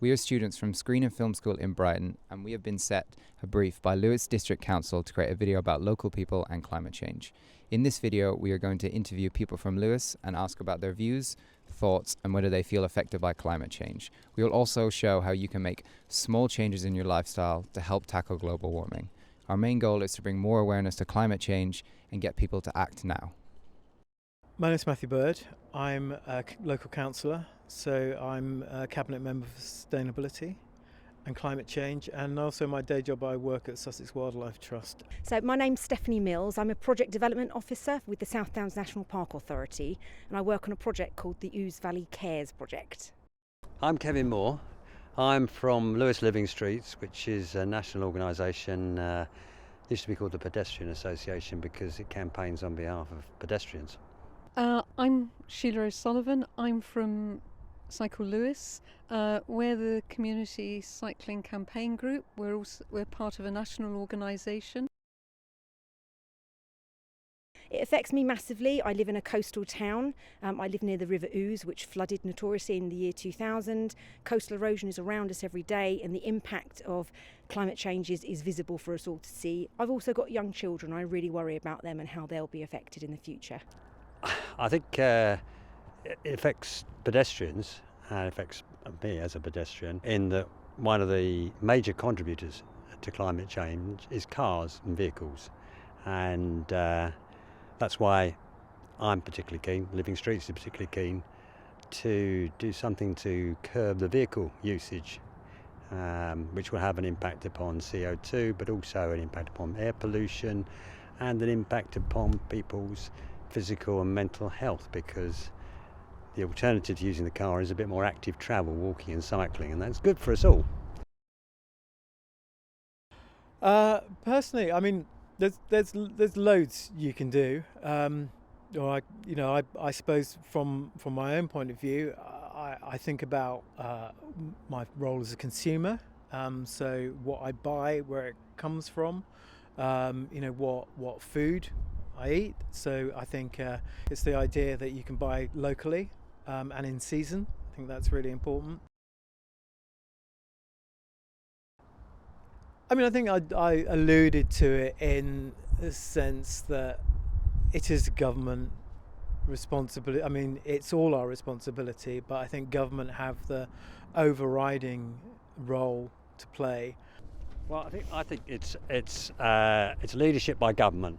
We are students from Screen and Film School in Brighton, and we have been set a brief by Lewes District Council to create a video about local people and climate change. In this video, we are going to interview people from Lewes and ask about their views, thoughts, and whether they feel affected by climate change. We will also show how you can make small changes in your lifestyle to help tackle global warming. Our main goal is to bring more awareness to climate change and get people to act now. My name is Matthew Bird. I'm a local councillor, so I'm a cabinet member for sustainability and climate change, and also my day job I work at Sussex Wildlife Trust. So my name's Stephanie Mills. I'm a project development officer with the South Downs National Park Authority, and I work on a project called the Ouse Valley Cares project. I'm Kevin Moore. I'm from Lewes Living Streets, which is a national organisation. Used to be called the Pedestrian Association because it campaigns on behalf of pedestrians. I'm Sheila O'Sullivan. I'm from Cycle Lewes. We're the community cycling campaign group. We're part of a national organisation. It affects me massively. I live in a coastal town. I live near the River Ouse, which flooded notoriously in the year 2000. Coastal erosion is around us every day, and the impact of climate change is visible for us all to see. I've also got young children. I really worry about them and how they'll be affected in the future. I think it affects pedestrians and affects me as a pedestrian in that one of the major contributors to climate change is cars and vehicles, and that's why I'm particularly keen, Living Streets is particularly keen to do something to curb the vehicle usage, which will have an impact upon CO2 but also an impact upon air pollution and an impact upon people's physical and mental health, because the alternative to using the car is a bit more active travel, walking and cycling, and that's good for us all. Personally, I mean, there's loads you can do. I suppose from my own point of view, I think about my role as a consumer. So what I buy, where it comes from, what food I eat. So I think it's the idea that you can buy locally and in season. I think that's really important. I mean, I think I alluded to it in the sense that it is a government responsibility. I mean, it's all our responsibility, but I think government have the overriding role to play. Well, I think it's leadership by government.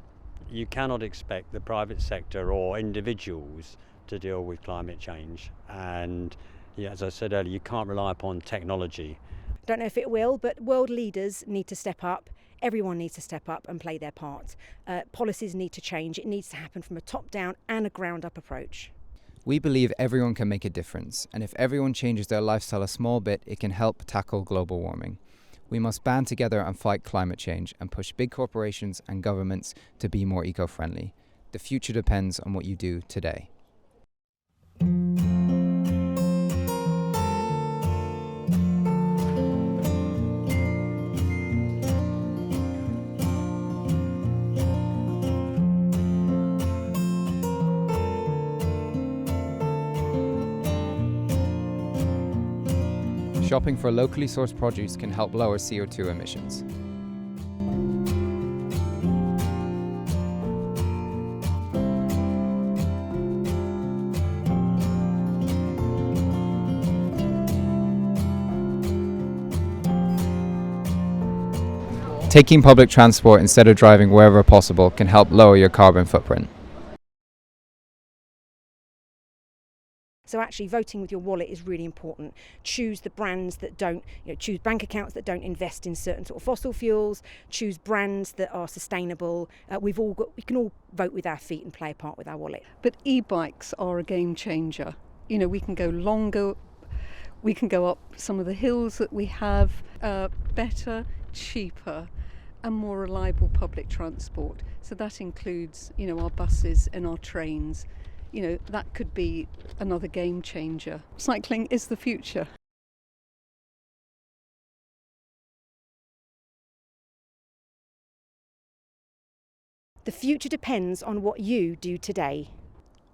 You cannot expect the private sector or individuals to deal with climate change, and as I said earlier, you can't rely upon technology. Don't know if it will, but world leaders need to step up. Everyone needs to step up and play their part. Policies need to change. It needs to happen from a top-down and a ground-up approach. We believe everyone can make a difference, and if everyone changes their lifestyle a small bit, it can help tackle global warming. We must band together and fight climate change and push big corporations and governments to be more eco-friendly. The future depends on what you do today. Shopping for locally sourced produce can help lower CO2 emissions. Taking public transport instead of driving wherever possible can help lower your carbon footprint. So actually voting with your wallet is really important. Choose the brands that don't, choose bank accounts that don't invest in certain sort of fossil fuels, choose brands that are sustainable. We can all vote with our feet and play a part with our wallet. But e-bikes are a game changer. We can go longer, we can go up some of the hills that we have, better, cheaper and more reliable public transport. So that includes, our buses and our trains. That could be another game changer. Cycling is the future. The future depends on what you do today.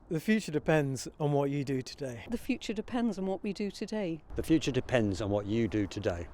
The future depends on what you do today. The future depends on what we do today. The future depends on what you do today.